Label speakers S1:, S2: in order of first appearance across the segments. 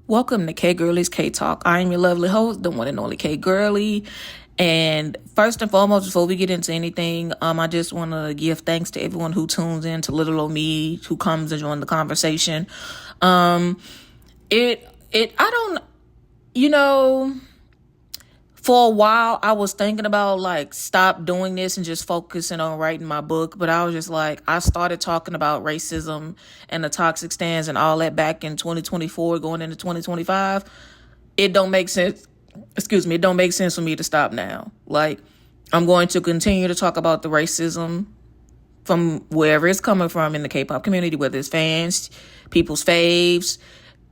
S1: Welcome to K-Gurly's K-Talk. I am your lovely host, the one and only K-Gurly. And first and foremost, before we get into anything, I just want to give thanks to everyone who tunes in to little old me, who comes and join the conversation. I don't, for a while, I was thinking about stop doing this and just focusing on writing my book. But I was just I started talking about racism and the toxic stands and all that back in 2024 going into 2025. It don't make sense. It don't make sense for me to stop now. I'm going to continue to talk about the racism from wherever it's coming from in the K-pop community, whether it's fans, people's faves,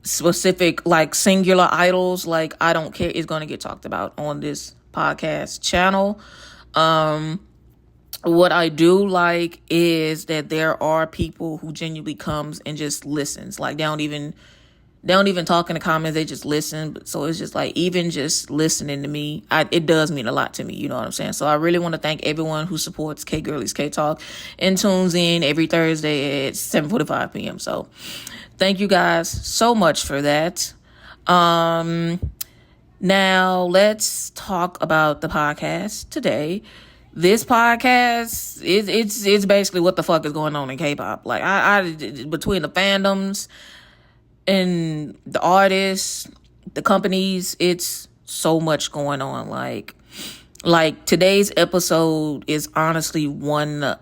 S1: specific singular idols. I don't care, it's going to get talked about on this podcast channel. What I do like is that there are people who genuinely comes and just listens. They don't even talk in the comments, they just listen. So it's just even just listening to me, it does mean a lot to me, you know what I'm saying? So I really want to thank everyone who supports K-Gurly's K-Talk and tunes in every Thursday at 7:45 p.m. So thank you guys so much for that. Now let's talk about the podcast today. This podcast it's basically what the fuck is going on in K-pop. I between the fandoms and the artists, the companies, it's so much going on. Like today's episode is honestly one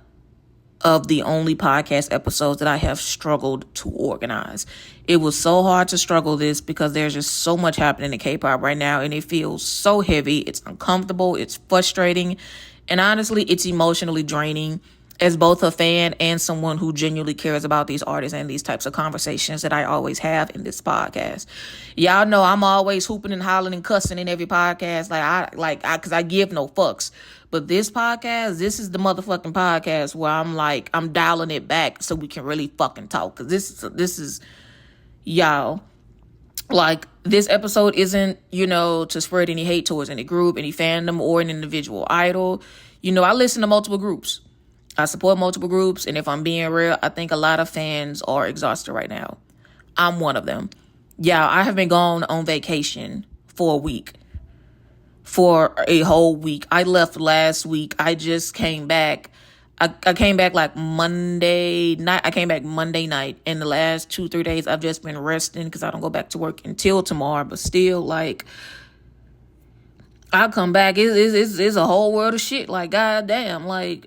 S1: of the only podcast episodes that I have struggled to organize. It was so hard to struggle this because there's just so much happening in K-pop right now, and it feels so heavy. It's uncomfortable. It's frustrating. And honestly, it's emotionally draining as both a fan and someone who genuinely cares about these artists and these types of conversations that I always have in this podcast. Y'all know I'm always hooping and hollering and cussing in every podcast. Cause I give no fucks. But this podcast, this is the motherfucking podcast where I'm dialing it back so we can really fucking talk. Cause this is y'all. This episode isn't, to spread any hate towards any group, any fandom, or an individual idol. I listen to multiple groups. I support multiple groups, and if I'm being real, I think a lot of fans are exhausted right now. I'm one of them. Yeah, I have been gone on vacation for a week. For a whole week. I left last week. I just came back. I came back Monday night. I came back Monday night. And the last 2-3 days, I've just been resting because I don't go back to work until tomorrow. But still, I come back. It's a whole world of shit. Goddamn.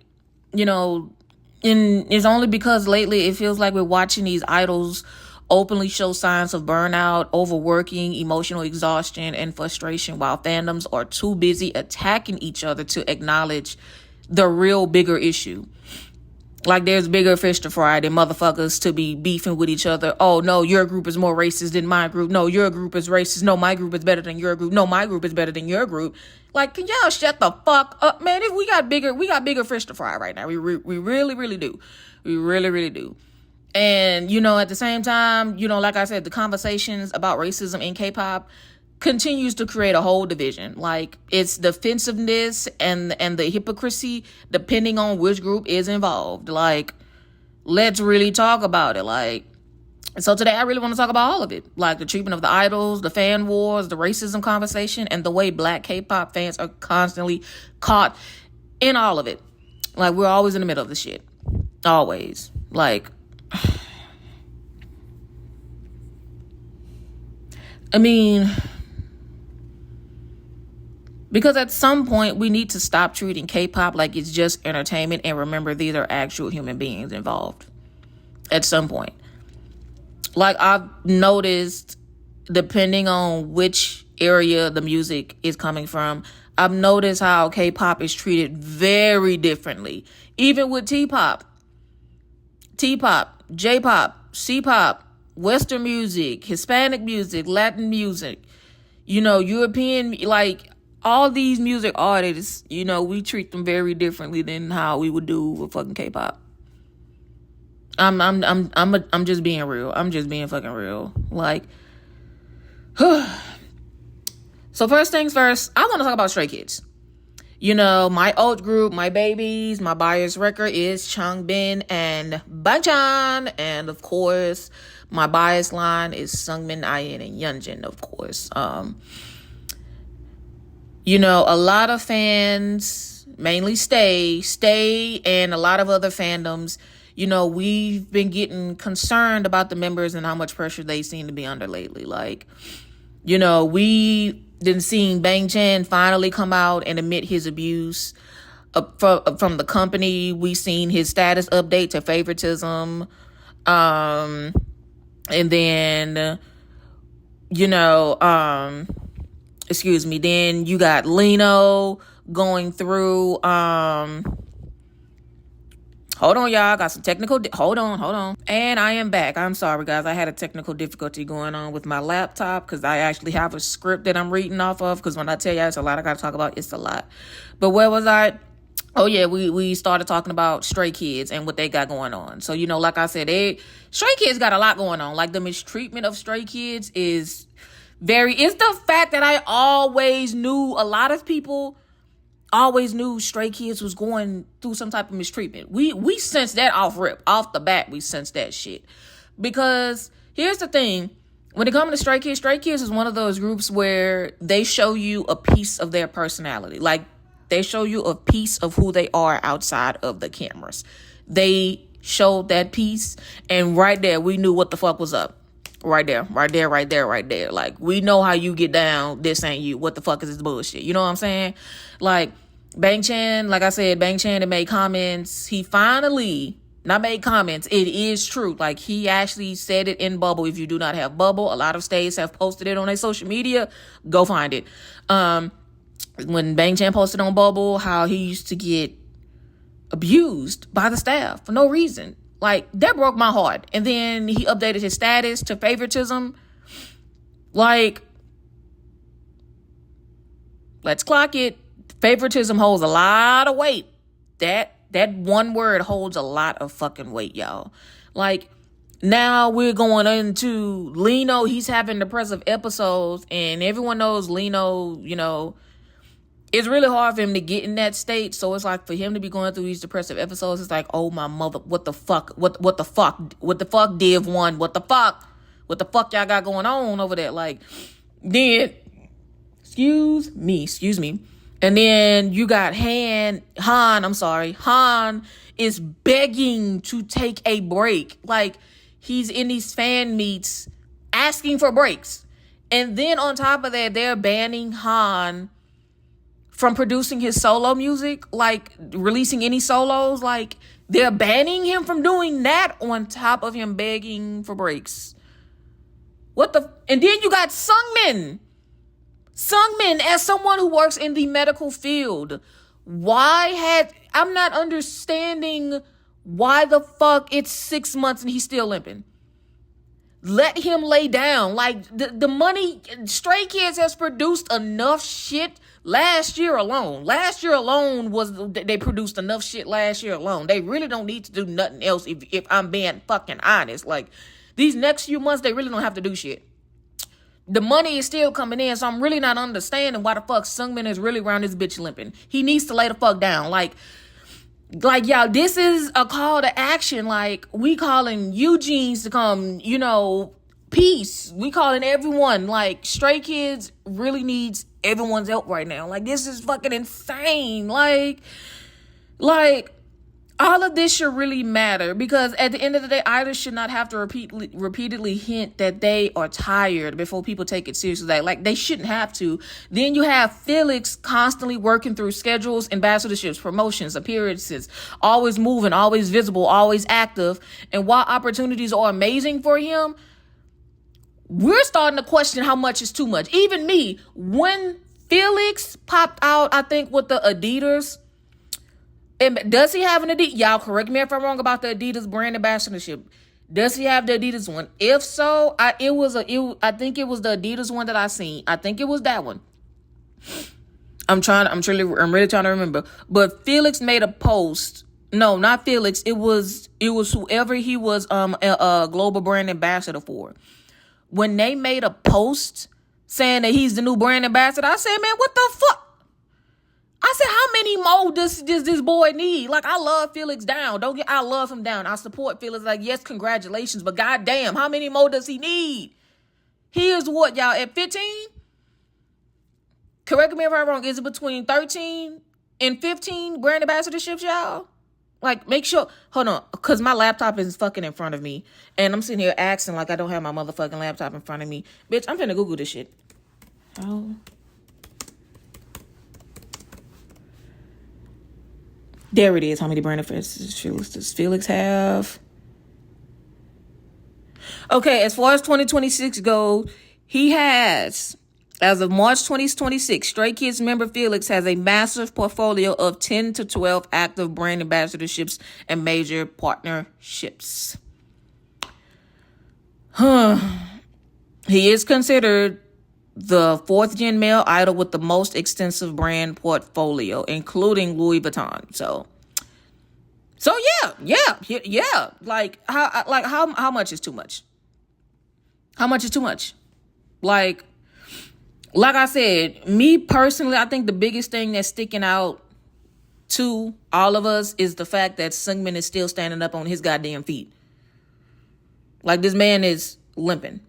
S1: And it's only because lately it feels like we're watching these idols openly show signs of burnout, overworking, emotional exhaustion, and frustration, while fandoms are too busy attacking each other to acknowledge the real bigger issue. There's bigger fish to fry than motherfuckers to be beefing with each other. Oh, no, your group is more racist than my group. No, your group is racist. No, my group is better than your group. No, my group is better than your group. Can y'all shut the fuck up, man? If we got bigger fish to fry right now. We really, really do. We really, really do. And, at the same time, like I said, the conversations about racism in K-pop continues to create a whole division. It's defensiveness and the hypocrisy depending on which group is involved. Let's really talk about it. So today I really want to talk about all of it. The treatment of the idols, the fan wars, the racism conversation, and the way Black K-pop fans are constantly caught in all of it. We're always in the middle of the shit. Always. Because at some point we need to stop treating K-pop like it's just entertainment and remember these are actual human beings involved. At some point. I've noticed, depending on which area the music is coming from, I've noticed how K-pop is treated very differently. Even with T-pop, J-pop, C-pop, Western music, Hispanic music, Latin music, European, all these music artists, we treat them very differently than how we would do with fucking K-pop. I'm just being real. I'm just being fucking real. So first things first, I want to talk about Stray Kids. You know, my old group, my babies, my bias wrecker is Changbin and Bangchan. And of course, my bias line is Sungmin, IN, and Yeonjun, of course. You know, a lot of fans, mainly Stay, and a lot of other fandoms, you know, we've been getting concerned about the members and how much pressure they seem to be under lately. Like, you know, we then seeing Bangchan finally come out and admit his abuse from the company. We seen his status update to favoritism. And then, you know, excuse me, then you got Lino going through, hold on, y'all. I got some technical. Hold on. And I am back. I'm sorry, guys. I had a technical difficulty going on with my laptop because I actually have a script that I'm reading off of. Because when I tell you it's a lot I got to talk about, it's a lot. But where was I? Oh, yeah, we started talking about Stray Kids and what they got going on. So, you know, like I said, Stray Kids got a lot going on. Like, the mistreatment of Stray Kids is it's the fact that I always knew a lot of people always knew Stray Kids was going through some type of mistreatment. We sensed that off the bat. We sensed that shit. Because here's the thing. When it comes to Stray Kids is one of those groups where they show you a piece of their personality. Like, they show you a piece of who they are outside of the cameras. They showed that piece, and right there, we knew what the fuck was up. Right there. Like, we know how you get down. This ain't you. What the fuck is this bullshit? You know what I'm saying? Like, Bangchan, like I said, Bangchan had made comments. He finally, not made comments. It is true. Like, he actually said it in Bubble. If you do not have Bubble, a lot of states have posted it on their social media. Go find it. When Bangchan posted on Bubble how he used to get abused by the staff for no reason. Like, that broke my heart. And then he updated his status to favoritism. Like, let's clock it. Favoritism holds a lot of weight. That one word holds a lot of fucking weight, y'all. Like, now we're going into Lino. He's having depressive episodes, and everyone knows Lino, you know, it's really hard for him to get in that state. So it's like, for him to be going through these depressive episodes, it's like, oh my mother, what the fuck? What the fuck, Div 1? What the fuck y'all got going on over there? Like, then, excuse me. And then you got Han is begging to take a break. Like, he's in these fan meets asking for breaks. And then on top of that, they're banning Han from producing his solo music, like releasing any solos. Like, they're banning him from doing that on top of him begging for breaks. And then you got Sungmin as someone who works in the medical field. I'm not understanding why the fuck it's 6 months and he's still limping. Let him lay down. Like, the money, Stray Kids has produced enough shit last year alone. They produced enough shit last year alone. They really don't need to do nothing else if I'm being fucking honest. Like, these next few months, they really don't have to do shit. The money is still coming in, so I'm really not understanding why the fuck Sungmin is really around this bitch limping. He needs to lay the fuck down. Like, y'all, this is a call to action. Like, we calling Eugene's to come, you know, peace. We calling everyone. Like, Stray Kids really needs everyone's help right now. Like, this is fucking insane. Like, all of this should really matter, because at the end of the day, idols should not have to repeatedly hint that they are tired before people take it seriously. Like, they shouldn't have to. Then you have Felix constantly working through schedules, ambassadorships, promotions, appearances, always moving, always visible, always active. And while opportunities are amazing for him, we're starting to question how much is too much. Even me, when Felix popped out, I think with the Adidas, and does he have an Adidas? Y'all correct me if I'm wrong about the Adidas brand ambassadorship. Does he have the Adidas one? If so, I think it was the Adidas one that I seen. I think it was that one. I'm really trying to remember. But Felix made a post. No, not Felix. It was whoever he was a global brand ambassador for. When they made a post saying that he's the new brand ambassador. I said, man, what the fuck? I said, how many more does this boy need? Like, I love Felix down. I love him down. I support Felix. Like, yes, congratulations, but goddamn, how many more does he need? He is what, y'all, at 15? Correct me if I'm wrong. Is it between 13 and 15 brand ambassadorships, y'all? Like, make sure, hold on, because my laptop is fucking in front of me. And I'm sitting here asking like I don't have my motherfucking laptop in front of me. Bitch, I'm finna Google this shit. Oh. There it is. How many brand ambassadors does Felix have? Okay, as far as 2026 goes, he has, as of March 2026, Stray Kids member Felix has a massive portfolio of 10 to 12 active brand ambassadorships and major partnerships. He is considered the fourth-gen male idol with the most extensive brand portfolio, including Louis Vuitton. So yeah. Like how much is too much? How much is too much? Like I said, me personally, I think the biggest thing that's sticking out to all of us is the fact that Seungmin is still standing up on his goddamn feet. Like, this man is limping.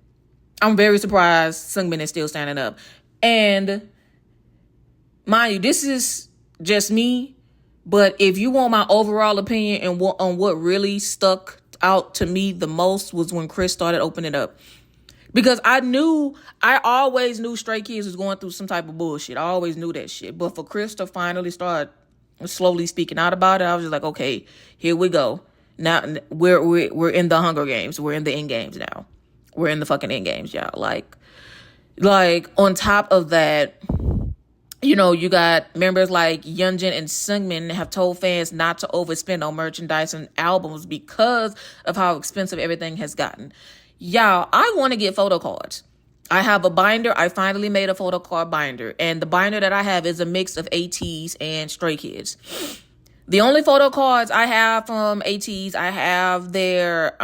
S1: I'm very surprised Seungmin is still standing up. And mind you, this is just me, but if you want my overall opinion and on what really stuck out to me the most was when Chris started opening up. Because I always knew Stray Kids was going through some type of bullshit. I always knew that shit. But for Chris to finally start slowly speaking out about it, I was just like, okay, here we go. Now we're in the Hunger Games. We're in the end games now. We're in the fucking end games, y'all. Like on top of that, you know, you got members like Yeonjun and Seungmin have told fans not to overspend on merchandise and albums because of how expensive everything has gotten. Y'all, I want to get photo cards. I have a binder. I finally made a photo card binder. And the binder that I have is a mix of ATs and Stray Kids. The only photo cards I have from ATs, I have their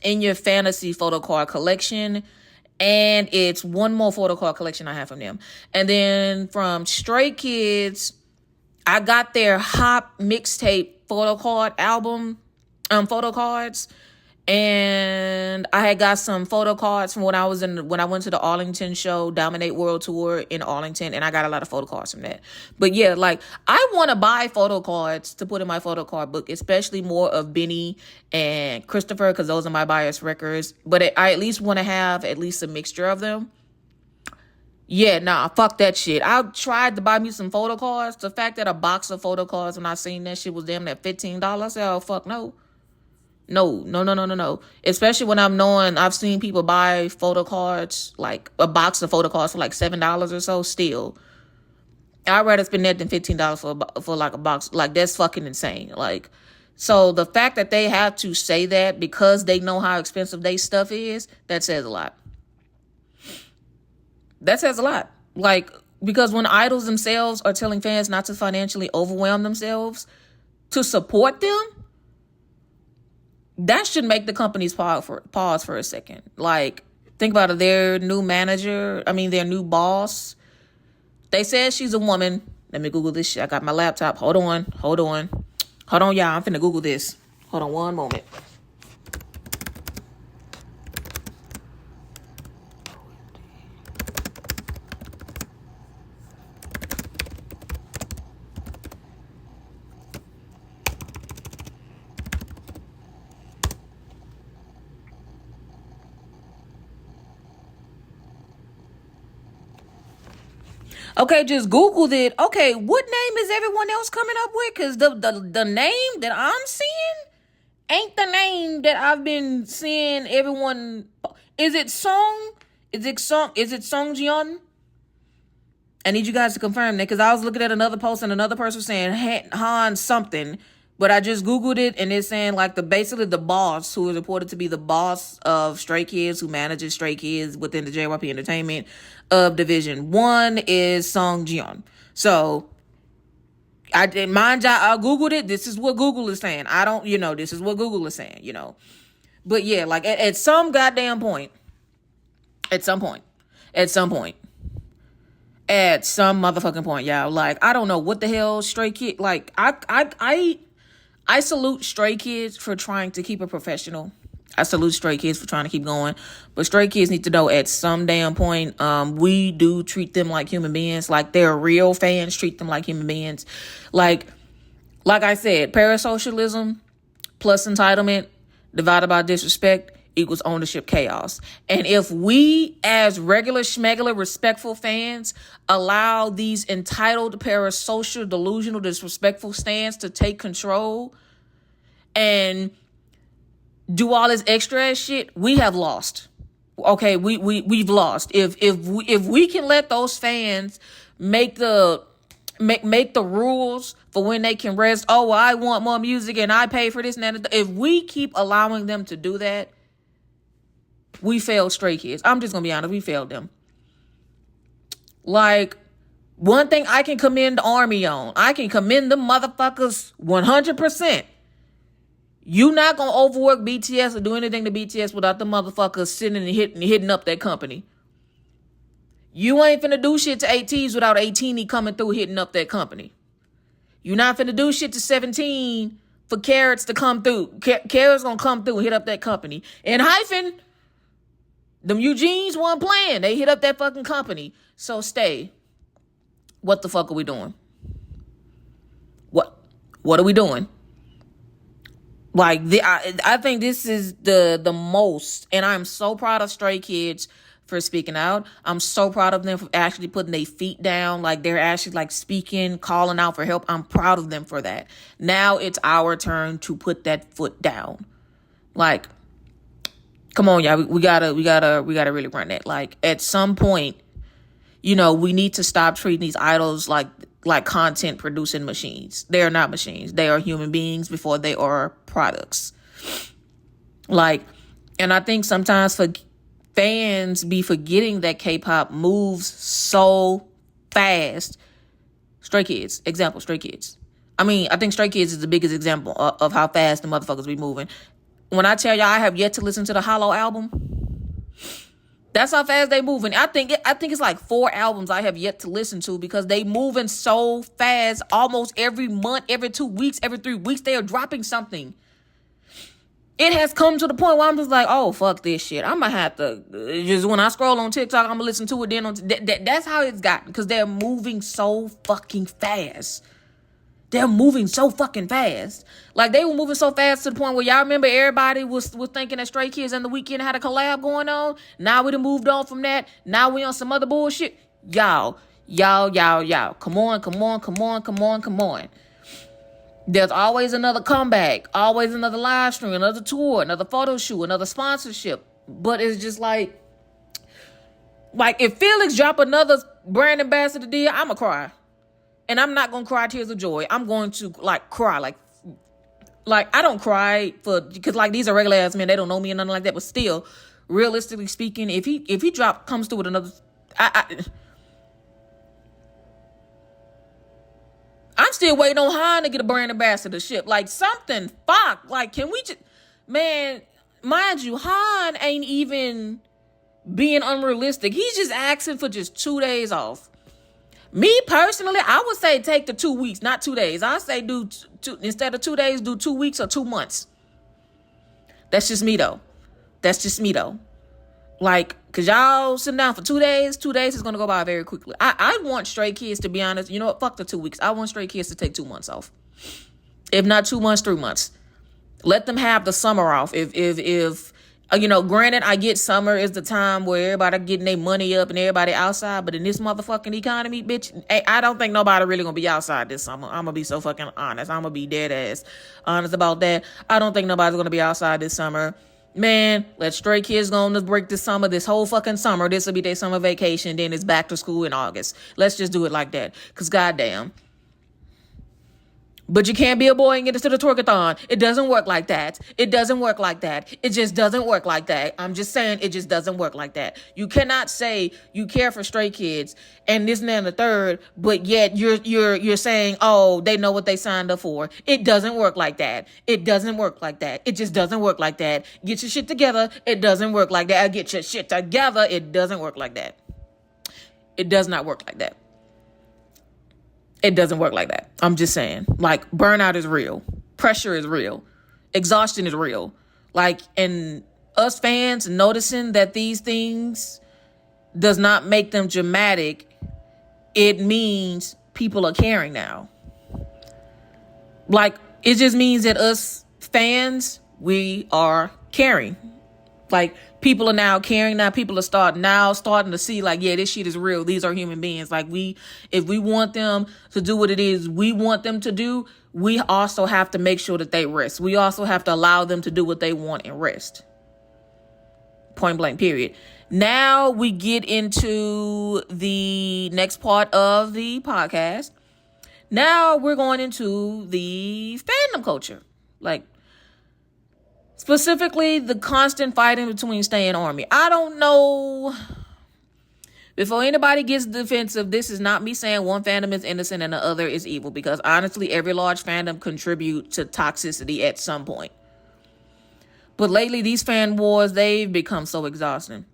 S1: In Your Fantasy photo card collection. And it's one more photo card collection I have from them. And then from Stray Kids, I got their Hop mixtape photo card album, photo cards. And I had got some photo cards from when I went to the Arlington show, Dominate World Tour in Arlington, and I got a lot of photo cards from that. But yeah, like, I want to buy photo cards to put in my photo card book, especially more of Benny and Christopher, because those are my bias records. But I at least want to have at least a mixture of them. Yeah, nah, fuck that shit. I tried to buy me some photo cards. The fact that a box of photo cards, when I seen that shit was damn near $15, I said, oh, fuck no. No. Especially when I've seen people buy photo cards, like a box of photo cards for like $7 or so. Still, I'd rather spend that than $15 for like a box. Like, that's fucking insane. Like, so the fact that they have to say that because they know how expensive their stuff is, that says a lot. That says a lot. Like, because when idols themselves are telling fans not to financially overwhelm themselves to support them, that should make the companies pause for a second. Like, think about it. Their new boss, they said she's a woman. Let me Google this shit. I got my laptop. Hold on, y'all. I'm finna Google this. Hold on one moment. Okay, just Googled it. Okay, what name is everyone else coming up with? Because the name that I'm seeing ain't the name that I've been seeing everyone. Is it Song? Is it Songjion? I need you guys to confirm that, because I was looking at another post and another person saying Han something. But I just Googled it, and it's saying, like, basically the boss, who is reported to be the boss of Stray Kids, who manages Stray Kids within the JYP Entertainment of Division 1, is Song Jion. So, I Googled it. This is what Google is saying. This is what Google is saying, But yeah, like, at some goddamn point, At some point. At some motherfucking point, y'all. Like, I don't know what the hell Stray Kid, like, I salute Stray Kids for trying to keep it professional. I salute Stray Kids for trying to keep going. But Stray Kids need to know at some damn point, we do treat them like human beings. Like, their real fans treat them like human beings. Like I said, parasocialism plus entitlement divided by disrespect equals ownership chaos. And if we, as regular schmegular respectful fans, allow these entitled, parasocial, delusional, disrespectful stands to take control and do all this extra ass shit, we have lost. Okay, we've lost. If we can let those fans make the rules for when they can rest. Oh, well, I want more music and I pay for this and that. If we keep allowing them to do that, we failed Stray Kids. I'm just gonna be honest, we failed them. Like, one thing I can commend the Army on, I can commend them motherfuckers 100%. You not gonna overwork BTS or do anything to BTS without the motherfuckers sitting and hitting up that company. You ain't finna do shit to 18s without 18 coming through hitting up that company. You not finna do shit to 17 for Carrots to come through. Carrots gonna come through and hit up that company. And hyphen, them Eugenes weren't playing. They hit up that fucking company. So stay. What the fuck are we doing? What are we doing? Like, I think this is the most, and I'm so proud of Stray Kids for speaking out. I'm so proud of them for actually putting their feet down. Like, they're actually like speaking, calling out for help. I'm proud of them for that. Now it's our turn to put that foot down. Like, come on, y'all. We gotta really run that. Like, at some point, we need to stop treating these idols like content producing machines. They are not machines. They are human beings before they are products. Like, and I think sometimes for fans be forgetting that K-pop moves so fast. Stray Kids, example, Stray Kids. I mean, I think Stray Kids is the biggest example of how fast the motherfuckers be moving. When I tell y'all I have yet to listen to the Hollow album, that's how fast they moving. I think it's like 4 albums I have yet to listen to because they moving so fast. Almost every month, every 2 weeks, every 3 weeks, they are dropping something. It has come to the point where I'm just like, oh, fuck this shit. I'm gonna have to, just when I scroll on TikTok, I'm gonna listen to it then. That's how it's gotten, because they're moving so fucking fast. They're moving so fucking fast. Like, they were moving so fast to the point where y'all remember everybody was thinking that Stray Kids and The Weeknd had a collab going on. Now we done moved on from that. Now we on some other bullshit. Y'all. Come on. There's always another comeback, always another live stream, another tour, another photo shoot, another sponsorship. But it's just like if Felix drop another brand ambassador deal, I'ma cry. And I'm not gonna cry tears of joy. I'm going to cry. Like I don't cry because these are regular ass men. They don't know me and nothing like that. But still, realistically speaking, if he comes through with another, I'm still waiting on Han to get a brand ambassadorship. Like, something. Fuck. Like, can we just, man, mind you, Han ain't even being unrealistic. He's just asking for just 2 days off. Me personally, I would say take the 2 weeks, not 2 days. I say do instead of 2 days, do 2 weeks or 2 months. That's just me though. Like, cause y'all sitting down for 2 days. 2 days is gonna go by very quickly. I want Stray Kids, to be honest. You know what? Fuck the 2 weeks. I want Stray Kids to take 2 months off. If not 2 months, 3 months. Let them have the summer off. If granted, I get summer is the time where everybody getting their money up and everybody outside. But in this motherfucking economy, bitch, I don't think nobody really gonna be outside this summer. I'm gonna be so fucking honest. I'm gonna be dead ass honest about that. I don't think nobody's gonna be outside this summer. Man, let Stray Kids go on this break this summer, this whole fucking summer. This will be their summer vacation. Then it's back to school in August. Let's just do it like that. Because goddamn. But you can't be a boy and get into the twerkathon. It doesn't work like that. It just doesn't work like that. I'm just saying, it just doesn't work like that. You cannot say you care for Stray Kids and this and that and the third, but yet you're saying, oh, they know what they signed up for. It doesn't work like that. It just doesn't work like that. Get your shit together. It doesn't work like that. Get your shit together. It doesn't work like that. It does not work like that. It doesn't work like that. I'm just saying. Like, burnout is real. Pressure is real. Exhaustion is real. Like, and us fans noticing that these things does not make them dramatic. It means people are caring now. Like, it just means that us fans, we are caring. Like, people are now caring. Now people are starting to see, like, yeah, this shit is real. These are human beings. Like, if we want them to do what it is we want them to do, we also have to make sure that they rest. We also have to allow them to do what they want and rest. Point blank, period. Now we get into the next part of the podcast. Now we're going into the fandom culture. Like, specifically the constant fighting between Stay and Army. I don't know. Before anybody gets defensive, this is not me saying one fandom is innocent and the other is evil. Because honestly, every large fandom contributes to toxicity at some point. But lately, these fan wars, they've become so exhausting.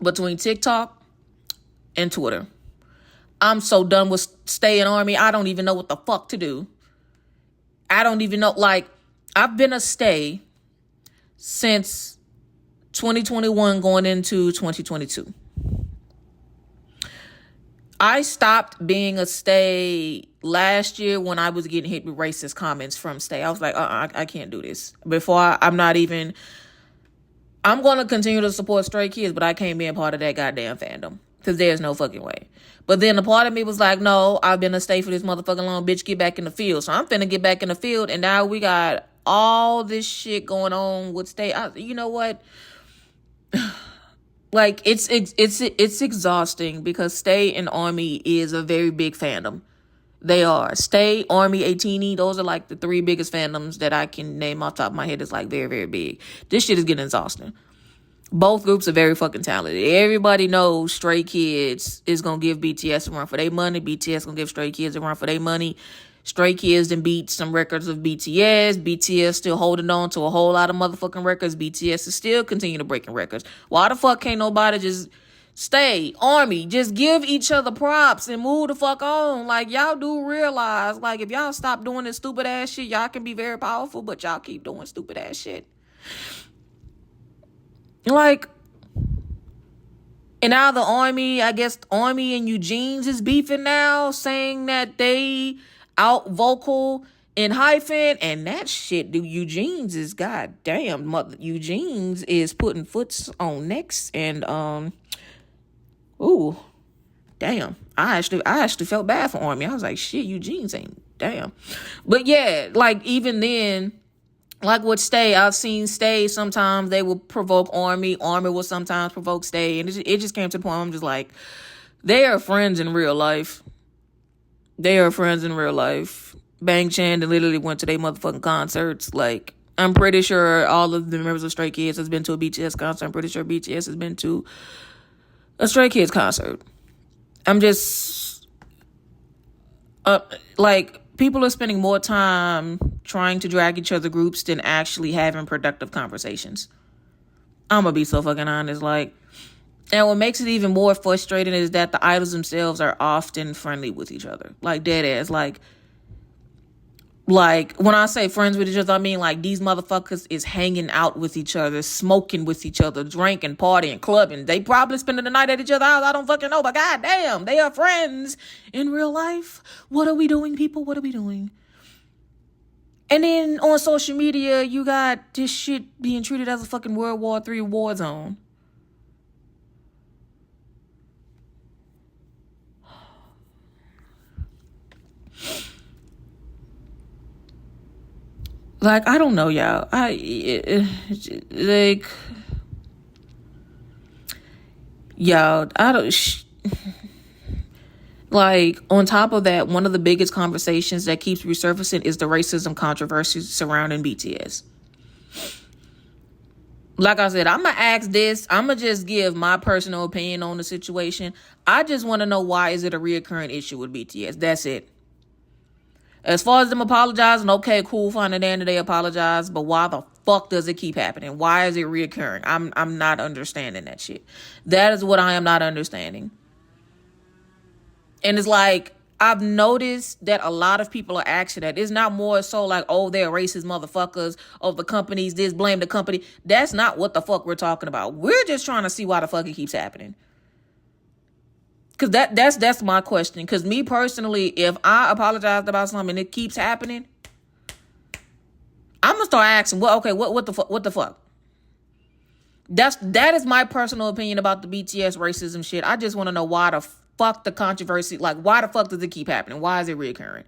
S1: Between TikTok and Twitter. I'm so done with Stay and Army. I don't even know what the fuck to do. I don't even know. Like, I've been a Stay since 2021 going into 2022. I stopped being a Stay last year when I was getting hit with racist comments from Stay. I was like, I can't do this. I'm going to continue to support Stray Kids, but I can't be a part of that goddamn fandom. Because there's no fucking way. But then a part of me was like, no, I've been a Stay for this motherfucking long, bitch, get back in the field. So I'm finna get back in the field, and now we got all this shit going on with Stay. You know what? Like, it's exhausting because Stay and Army is a very big fandom. They are. Stay, Army, 18E, those are like the three biggest fandoms that I can name off the top of my head. It's like very, very big. This shit is getting exhausting. Both groups are very fucking talented. Everybody knows Stray Kids is going to give BTS a run for their money. BTS going to give Stray Kids a run for their money. Stray Kids then beat some records of BTS. BTS still holding on to a whole lot of motherfucking records. BTS is still continuing to breaking records. Why the fuck can't nobody just Stay, Army, just give each other props and move the fuck on? Like, y'all do realize, like, if y'all stop doing this stupid ass shit, y'all can be very powerful, but y'all keep doing stupid ass shit. Like, and now the Army, I guess Army and Eugene's is beefing now, saying that they out vocal in hyphen, and that shit, dude, Eugene's is goddamn, Eugene's is putting foots on necks, and ooh, damn, I actually felt bad for Army. I was like, shit, Eugene's ain't, damn. But yeah, like, even then, like with Stay, I've seen Stay, sometimes they will provoke Army will sometimes provoke Stay, and it just came to the point where I'm just like, they are friends in real life. Bang Chan literally went to their motherfucking concerts. Like, I'm pretty sure all of the members of Stray Kids has been to a BTS concert. I'm pretty sure BTS has been to a Stray Kids concert. I'm just, like, people are spending more time trying to drag each other groups than actually having productive conversations. I'm gonna be so fucking honest. Like, and what makes it even more frustrating is that the idols themselves are often friendly with each other. Like, dead ass. Like, when I say friends with each other, I mean, like, these motherfuckers is hanging out with each other, smoking with each other, drinking, partying, clubbing. They probably spending the night at each other's house. I don't fucking know, but goddamn, they are friends in real life. What are we doing, people? What are we doing? And then on social media, you got this shit being treated as a fucking World War III war zone. Like, I don't know, y'all. Like, on top of that, one of the biggest conversations that keeps resurfacing is the racism controversy surrounding BTS. Like I said, I'm going to ask this. I'm going to just give my personal opinion on the situation. I just want to know, why is it a reoccurring issue with BTS? That's it. As far as them apologizing, okay, cool, fine, and then they apologize, but why the fuck does it keep happening? Why is it reoccurring? I'm not understanding that shit. That is what I am not understanding. And it's like, I've noticed that a lot of people are asking that. It's not more so like, oh, they're racist motherfuckers. Oh, the companies, this, blame the company. That's not what the fuck we're talking about. We're just trying to see why the fuck it keeps happening. Because that's my question. Because me personally, if I apologized about something and it keeps happening, I'm gonna start asking, well, okay, what the fuck? That is my personal opinion about the BTS racism shit. I just want to know why the fuck the controversy, like, why the fuck does it keep happening? Why is it reoccurring?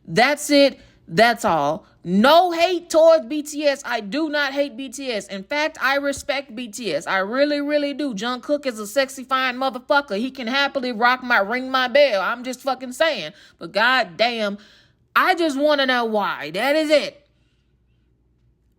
S1: That's it. That's all. No hate towards BTS. I do not hate BTS. In fact, I respect BTS. I really, really do. Jungkook is a sexy, fine motherfucker. He can happily ring my bell. I'm just fucking saying. But goddamn, I just want to know why. That is it.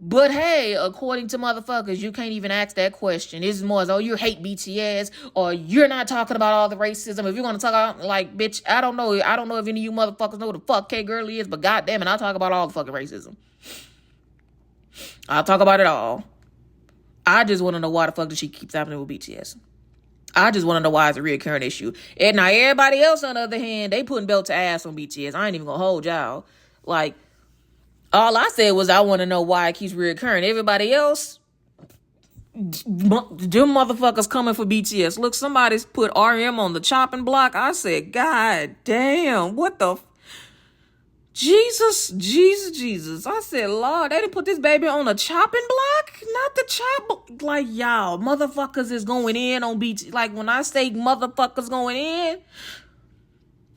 S1: But hey, according to motherfuckers, you can't even ask that question. It's more as, oh, you hate BTS, or you're not talking about all the racism. If you're going to talk about, like, bitch, I don't know if any of you motherfuckers know what the fuck K-Gurly is, but goddamn it, I'll talk about all the fucking racism. I'll talk about it all. I just want to know why the fuck does she keep happening with BTS. I just want to know why it's a reoccurring issue. And now everybody else, on the other hand, they putting belt to ass on BTS. I ain't even going to hold y'all. Like, all I said was I want to know why it keeps reoccurring. Everybody else, them motherfuckers coming for BTS. Look, somebody's put RM on the chopping block. I said, God damn, what the... Jesus. I said, Lord, they didn't put this baby on a chopping block? Not the chop... Like, y'all, motherfuckers is going in on BTS. Like, when I say motherfuckers going in...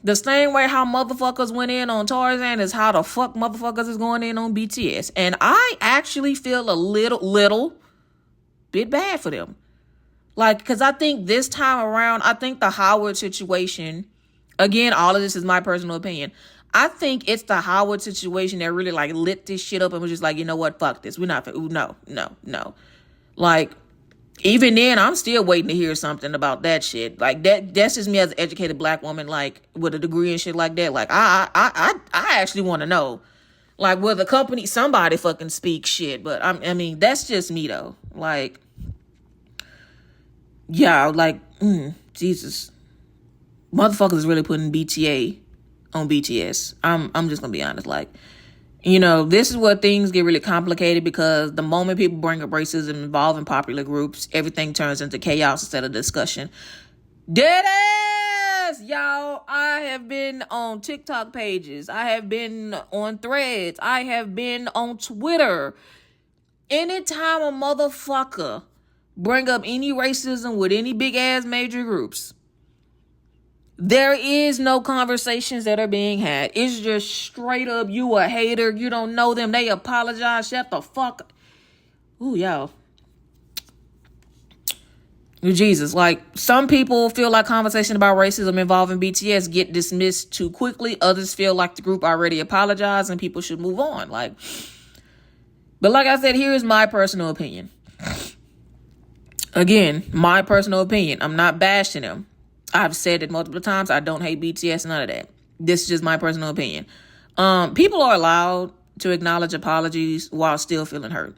S1: The same way how motherfuckers went in on Tarzan is how the fuck motherfuckers is going in on BTS. And I actually feel a little bit bad for them. Like, because I think this time around, I think the Howard situation, again, all of this is my personal opinion. I think it's the Howard situation that really, like, lit this shit up and was just like, you know what, fuck this. We're not, no. Like, even then, I'm still waiting to hear something about that shit. Like, that's just me as an educated black woman, like, with a degree and shit like that. Like, I actually want to know. Like, will the company, somebody fucking speak shit. But, I mean, that's just me, though. Like, yeah, like, Jesus. Motherfuckers is really putting BTA on BTS. I'm just gonna be honest. Like, you know, this is where things get really complicated, because the moment people bring up racism involving popular groups, everything turns into chaos instead of discussion. Deadass, y'all. I have been on TikTok pages. I have been on Threads. I have been on Twitter. Anytime a motherfucker bring up any racism with any big ass major groups, there is no conversations that are being had. It's just straight up, you a hater. You don't know them. They apologize. Shut the fuck. Ooh, y'all. Jesus. Like, some people feel like conversation about racism involving BTS get dismissed too quickly. Others feel like the group already apologized and people should move on. Like, but like I said, here's my personal opinion. Again, my personal opinion. I'm not bashing them. I've said it multiple times. I don't hate BTS, none of that. This is just my personal opinion. People are allowed to acknowledge apologies while still feeling hurt.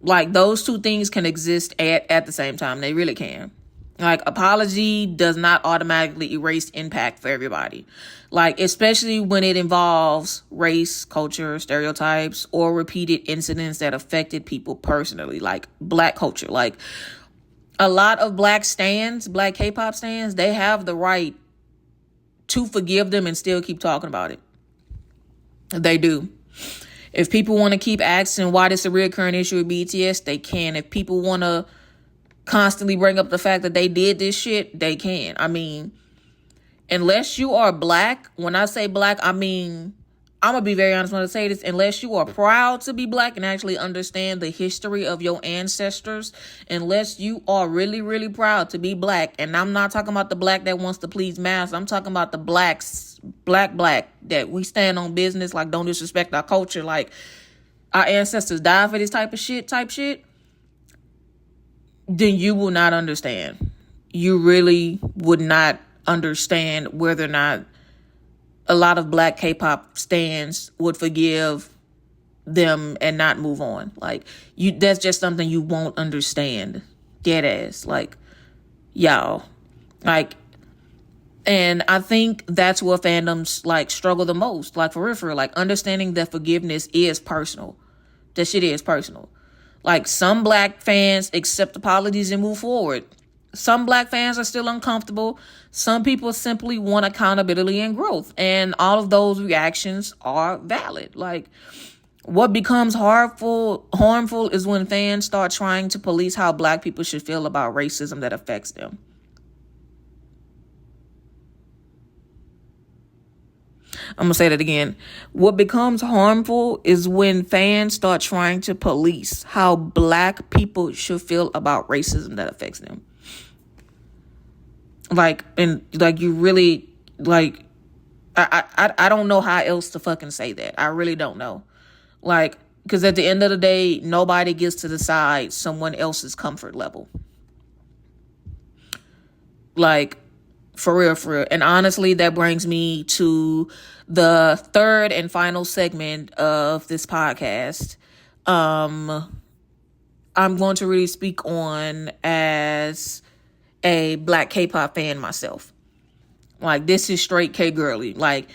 S1: Like, those two things can exist at the same time. They really can. Like, apology does not automatically erase impact for everybody. Like, especially when it involves race, culture, stereotypes, or repeated incidents that affected people personally. Like, black culture. Like, a lot of black K-pop stans, they have the right to forgive them and still keep talking about it. They do. If people want to keep asking why this is a recurring issue with BTS, they can. If people want to constantly bring up the fact that they did this shit, they can. I mean, unless you are black, when I say black, I mean, I'm going to be very honest when I say this. Unless you are proud to be black and actually understand the history of your ancestors, unless you are really, really proud to be black, and I'm not talking about the black that wants to please mass. I'm talking about the black, that we stand on business, like, don't disrespect our culture, like, our ancestors died for this type shit, then you will not understand. You really would not understand whether or not a lot of black K-pop stans would forgive them and not move on. Like, that's just something you won't understand. Dead ass. Like, y'all. Like, And I think that's where fandoms like struggle the most. Like for real, like understanding that forgiveness is personal. That shit is personal. Like some black fans accept apologies and move forward. Some black fans are still uncomfortable. Some people simply want accountability and growth. And all of those reactions are valid. Like what becomes harmful is when fans start trying to police how black people should feel about racism that affects them. I'm going to say that again. What becomes harmful is when fans start trying to police how black people should feel about racism that affects them. Like, and like you really, like, I don't know how else to fucking say that. I really don't know. Like, because at the end of the day, nobody gets to decide someone else's comfort level. Like, for real. And honestly, that brings me to the third and final segment of this podcast. I'm going to really speak on as a black K-pop fan myself. Like, this is straight K-Gurly. Like,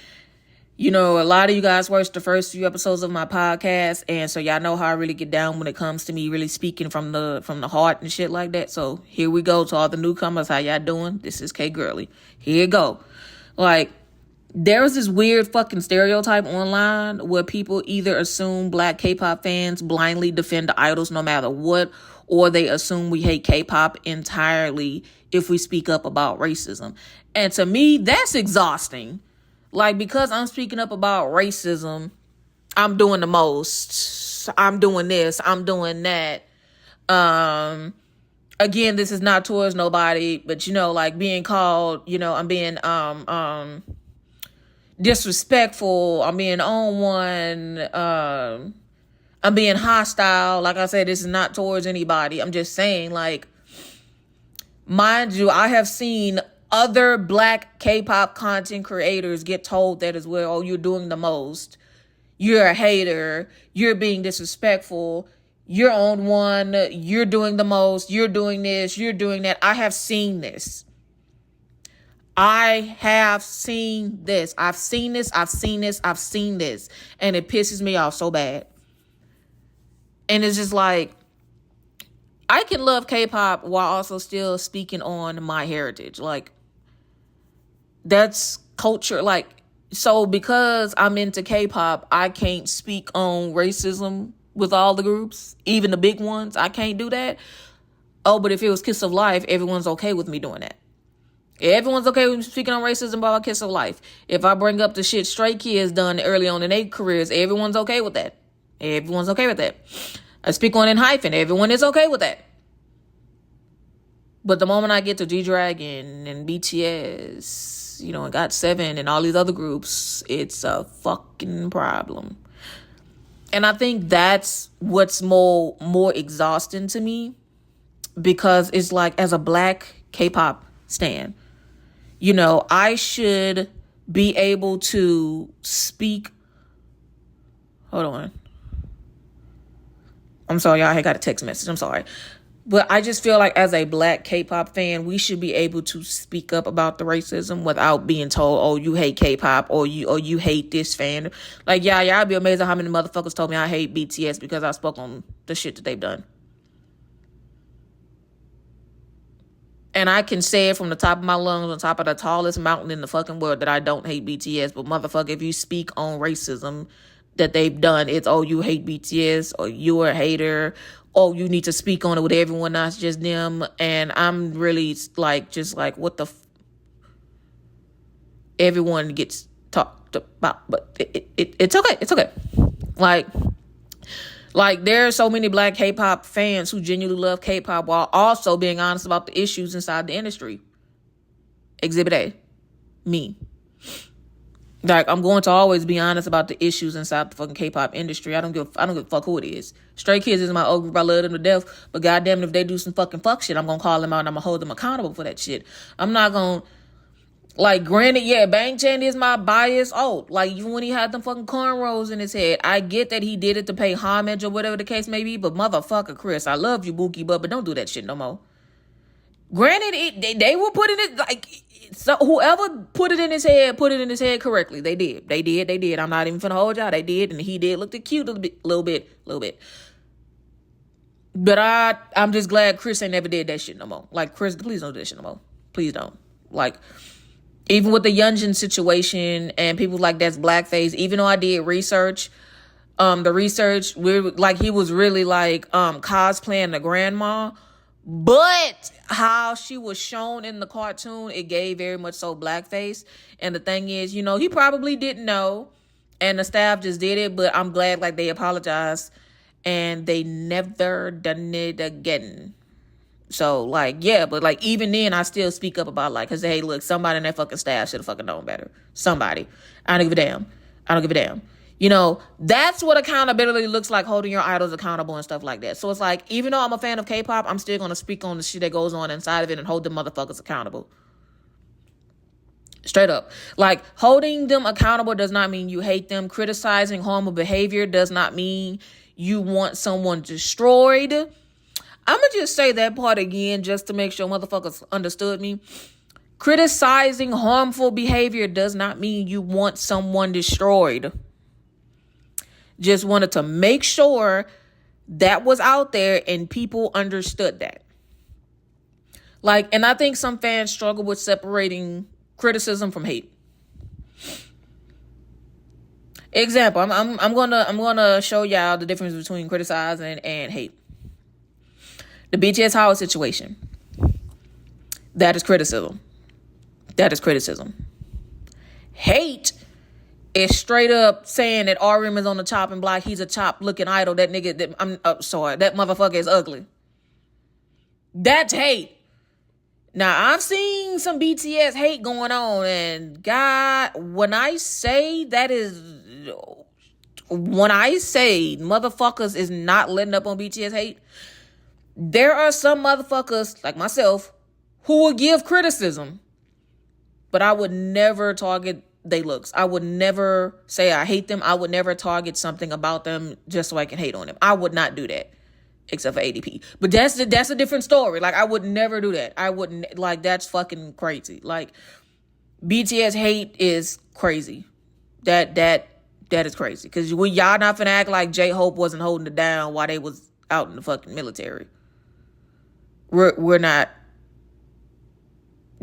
S1: you know, a lot of you guys watched the first few episodes of my podcast, and so y'all know how I really get down when it comes to me really speaking from the heart and shit like that. So here we go to all the newcomers. How y'all doing? This is K-Gurly. Here you go. Like, there's this weird fucking stereotype online where people either assume black K-pop fans blindly defend the idols no matter what, or they assume we hate K-pop entirely if we speak up about racism. And to me, that's exhausting. Like, because I'm speaking up about racism, I'm doing the most. I'm doing this. I'm doing that. Again, this is not towards nobody, but, you know, like being called, you know, I'm being disrespectful. I'm being on one. I'm being hostile. Like I said, this is not towards anybody. I'm just saying, like, mind you, I have seen other black K-pop content creators get told that as well. Oh, you're doing the most. You're a hater. You're being disrespectful. You're on one. You're doing the most. You're doing this. You're doing that. I have seen this. I have seen this. I've seen this. I've seen this. I've seen this. And it pisses me off so bad. And it's just like, I can love K-pop while also still speaking on my heritage. Like, that's culture. Like, so because I'm into K-pop, I can't speak on racism with all the groups, even the big ones. I can't do that. Oh, but if it was Kiss of Life, everyone's okay with me doing that. Everyone's okay with me speaking on racism about Kiss of Life. If I bring up the shit Stray Kids done early on in their careers, everyone's okay with that. Everyone's okay with that. I speak on ENHYPEN. Everyone is okay with that. But the moment I get to G-Dragon and BTS, you know, and GOT7 and all these other groups, it's a fucking problem. And I think that's what's more exhausting to me, because it's like, as a black K-pop stan, you know, I should be able to speak. Hold on. I'm sorry, y'all. I got a text message. I'm sorry. But I just feel like as a black K-pop fan, we should be able to speak up about the racism without being told, oh, you hate K-pop, or you hate this fan. Like, yeah, I'd be amazed at how many motherfuckers told me I hate BTS because I spoke on the shit that they've done. And I can say it from the top of my lungs, on top of the tallest mountain in the fucking world, that I don't hate BTS. But motherfucker, if you speak on racism that they've done, it's, oh, you hate BTS, or you're a hater, oh, you need to speak on it with everyone, not just them. And I'm really like, just like, what the everyone gets talked about, but it's okay. It's okay. Like there are so many black K-pop fans who genuinely love K-pop while also being honest about the issues inside the industry. Exhibit A, me. Like, I'm going to always be honest about the issues inside the fucking K-pop industry. I don't give a fuck who it is. Stray Kids is my old group. I love them to death. But goddamn it, if they do some fucking fuck shit, I'm gonna call them out and I'm gonna hold them accountable for that shit. I'm not gonna, like, granted, yeah, Bang Chan is my bias. Oh, like, even when he had them fucking cornrows in his head, I get that he did it to pay homage or whatever the case may be. But motherfucker, Chris, I love you, Bookie, but don't do that shit no more. Granted, they were putting it, like, So whoever put it in his head correctly. They did. I'm not even finna hold y'all. They did, and he did look cute a little bit. But I'm just glad Chris ain't never did that shit no more. Like, Chris, please don't do that shit no more. Please don't. Like, even with the Yunjin situation and people like that's blackface, even though I did research, the research, he was really like cosplaying the grandma. But how she was shown in the cartoon, it gave very much so blackface. And the thing is, he probably didn't know. And the staff just did it. But I'm glad like they apologized. And they never done it again. So, like, yeah, but, like, even then, I still speak up about, like, because, hey, look, somebody in that fucking staff should have fucking known better. Somebody. I don't give a damn. That's what accountability looks like, holding your idols accountable and stuff like that. So, it's like, even though I'm a fan of K-pop, I'm still going to speak on the shit that goes on inside of it and hold them motherfuckers accountable. Straight up. Like, holding them accountable does not mean you hate them. Criticizing harmful behavior does not mean you want someone destroyed. I'm going to just say that part again just to make sure motherfuckers understood me. Criticizing harmful behavior does not mean you want someone destroyed. Just wanted to make sure that was out there and people understood that. Like, and I think some fans struggle with separating criticism from hate. Example, I'm gonna show y'all the difference between criticizing and hate. The BTS Howard situation. That is criticism. Hate is straight up saying that RM is on the chopping block. He's a chop looking idol. That nigga, that motherfucker is ugly. That's hate. Now, I've seen some BTS hate going on, and God, when I say motherfuckers is not letting up on BTS hate, there are some motherfuckers like myself who will give criticism, but I would never target their looks. I would never say I hate them. I would never target something about them just so I can hate on them. I would not do that, except for ADP. But that's a different story. Like, I would never do that. I wouldn't, like, that's fucking crazy. Like, BTS hate is crazy. That is crazy. Because y'all not finna act like J-Hope wasn't holding it down while they was out in the fucking military. We're not.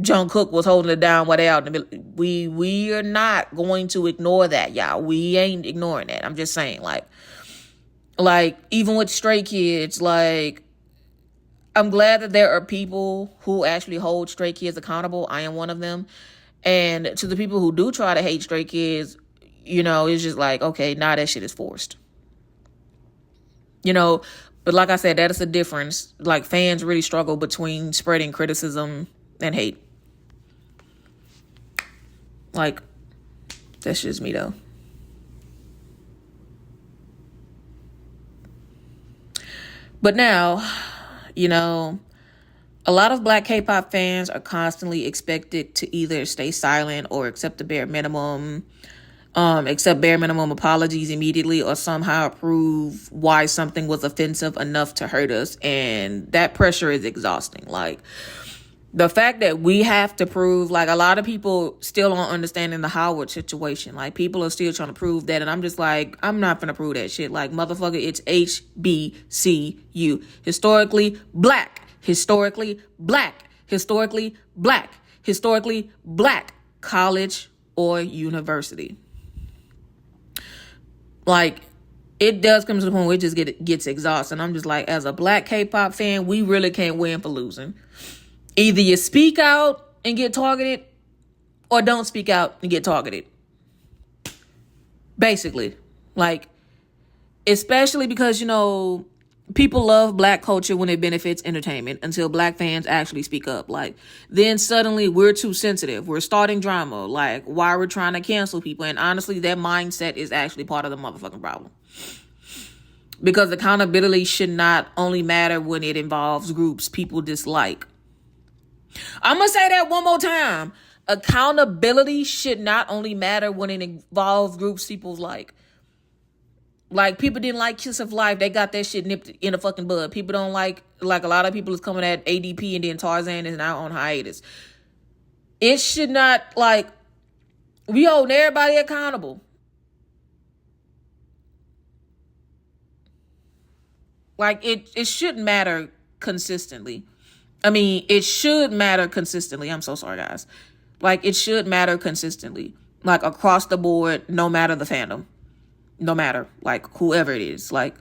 S1: Jungkook was holding it down while they out in the military. We are not going to ignore that, y'all. We ain't ignoring that. I'm just saying, like even with Stray Kids, like, I'm glad that there are people who actually hold Stray Kids accountable. I am one of them. And to the people who do try to hate Stray Kids, it's just like, okay, now that shit is forced. But like I said, that is the difference. Like, fans really struggle between spreading criticism and hate. Like, that's just me, though. But now, a lot of Black K-pop fans are constantly expected to either stay silent or accept bare minimum apologies immediately, or somehow prove why something was offensive enough to hurt us. And that pressure is exhausting. Like, the fact that we have to prove, like, a lot of people still aren't understanding the Howard situation. Like, people are still trying to prove that. And I'm just like, I'm not gonna prove that shit. Like, motherfucker, it's HBCU. Historically black. College or university. Like, it does come to the point where it just gets exhausting. I'm just like, as a Black K-pop fan, we really can't win for losing. Either you speak out and get targeted, or don't speak out and get targeted. Basically. Like, especially because, people love Black culture when it benefits entertainment, until Black fans actually speak up. Like, then suddenly we're too sensitive. We're starting drama. Like, why we're trying to cancel people. And honestly, that mindset is actually part of the motherfucking problem. Because accountability should not only matter when it involves groups people dislike. I'm going to say that one more time. Accountability should not only matter when it involves groups people like. Like, people didn't like Kiss of Life. They got that shit nipped in the fucking bud. People don't like a lot of people is coming at ADP, and then Tarzan is now on hiatus. It should not, like, we hold everybody accountable. Like, it shouldn't matter consistently. I mean, it should matter consistently. I'm so sorry, guys. Like, it should matter consistently. Like, across the board, no matter the fandom. No matter, like, whoever it is. Like,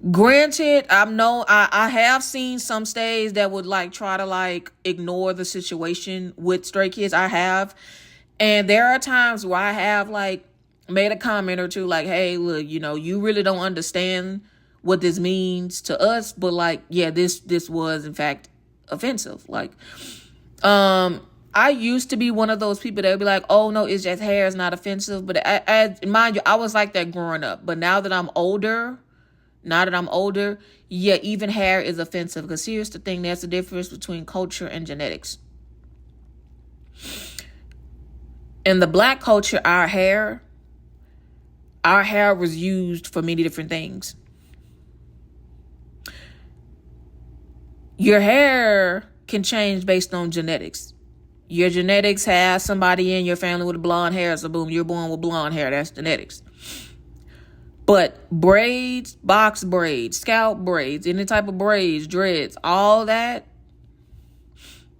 S1: granted, I have seen some stays that would, like, try to, like, ignore the situation with Stray Kids. I have. And there are times where I have, like, made a comment or two, like, hey, look, you really don't understand what this means to us, but, like, yeah, this was in fact offensive. Like, I used to be one of those people that would be like, oh no, it's just hair, it's not offensive. But I mind you, I was like that growing up. But now that I'm older, yeah, even hair is offensive. Because here's the thing, there's a difference between culture and genetics. In the Black culture, our hair was used for many different things. Your hair can change based on genetics. Your genetics has somebody in your family with blonde hair, so boom, you're born with blonde hair. That's genetics. But braids, box braids, scalp braids, any type of braids, dreads, all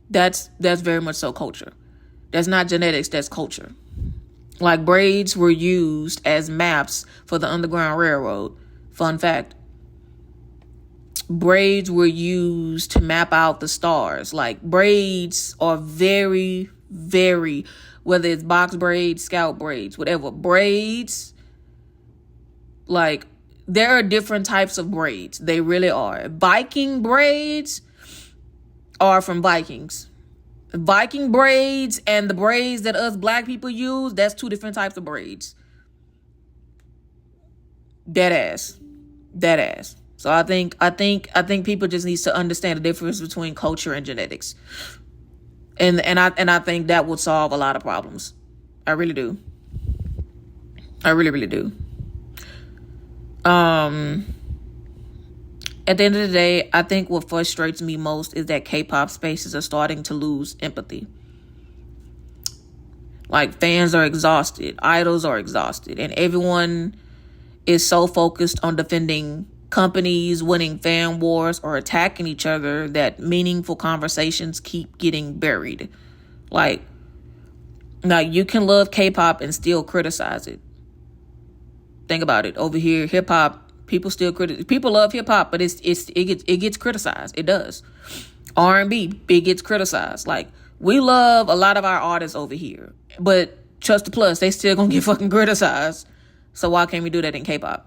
S1: that's very much so culture. That's not genetics, that's culture. Like, braids were used as maps for the Underground Railroad. Fun fact. Braids were used to map out the stars. Like, braids are very, very, whether it's box braids, scalp braids, whatever. Braids, like, there are different types of braids. They really are. Viking braids are from Vikings. Viking braids and the braids that us Black people use, that's two different types of braids. Dead ass. So I think people just need to understand the difference between culture and genetics. And I think that would solve a lot of problems. I really do. I really, really do. At the end of the day, I think what frustrates me most is that K-pop spaces are starting to lose empathy. Like, fans are exhausted, idols are exhausted, and everyone is so focused on defending companies, winning fan wars, or attacking each other that meaningful conversations keep getting buried. Like, you can love K-pop and still criticize it. Think about it. Over here, hip-hop, people love hip-hop, but it gets criticized. It does. R&B, it gets criticized. Like, we love a lot of our artists over here, but trust the plus, they still gonna get fucking criticized. So why can't we do that in K-pop?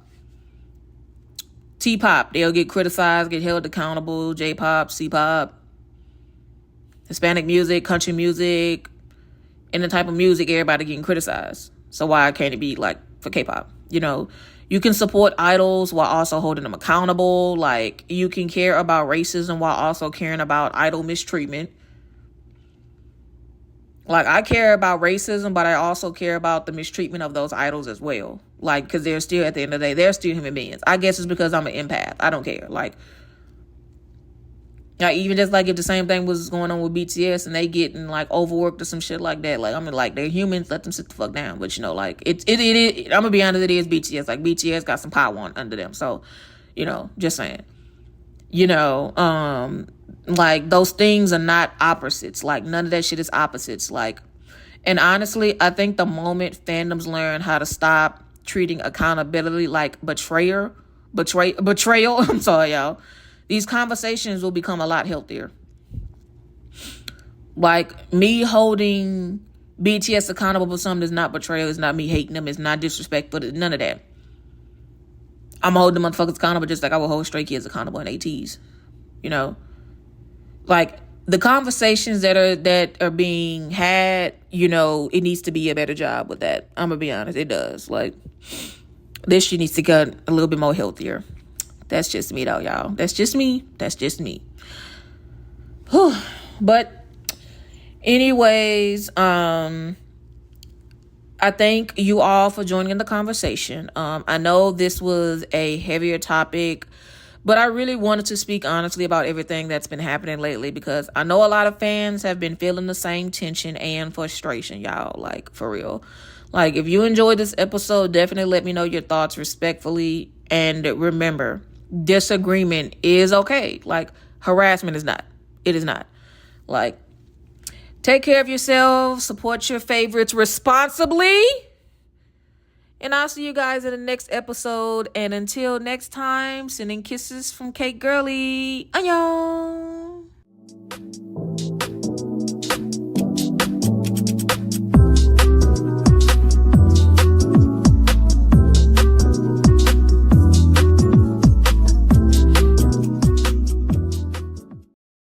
S1: T-pop, they'll get criticized, get held accountable. J-pop, C-pop, Hispanic music, country music, any type of music, everybody getting criticized. So why can't it be like for K-pop? You can support idols while also holding them accountable. Like, you can care about racism while also caring about idol mistreatment. Like, I care about racism, but I also care about the mistreatment of those idols as well. Like, because they're still, at the end of the day, they're still human beings. I guess it's because I'm an empath. I don't care. Like, even just like if the same thing was going on with BTS and they getting like overworked or some shit like that. Like, I mean, like, they're humans, let them sit the fuck down. But like, it I'm gonna be honest, it is BTS. Like, BTS got some power under them. So, just saying. Like, those things are not opposites. Like, none of that shit is opposites. Like, and honestly, I think the moment fandoms learn how to stop treating accountability like betrayal, I'm sorry, y'all, these conversations will become a lot healthier. Like, me holding BTS accountable for something is not betrayal. It's not me hating them. It's not disrespectful. It's none of that. I'm holding the motherfuckers accountable just like I would hold Stray Kids accountable in ATs. Like, the conversations that are being had, it needs to be a better job with that. I'm gonna be honest, it does. Like, this shit needs to get a little bit more healthier. That's just me though, y'all. That's just me. Whew. But anyways, I thank you all for joining in the conversation. I know this was a heavier topic, But I really wanted to speak honestly about everything that's been happening lately because I know a lot of fans have been feeling the same tension and frustration, y'all. Like, for real. Like, if you enjoyed this episode, definitely let me know your thoughts respectfully. And remember, disagreement is okay. Like, harassment is not. It is not. Like, take care of yourselves, support your favorites responsibly. And I'll see you guys in the next episode. And until next time, sending kisses from K-Gurly. Annyeong.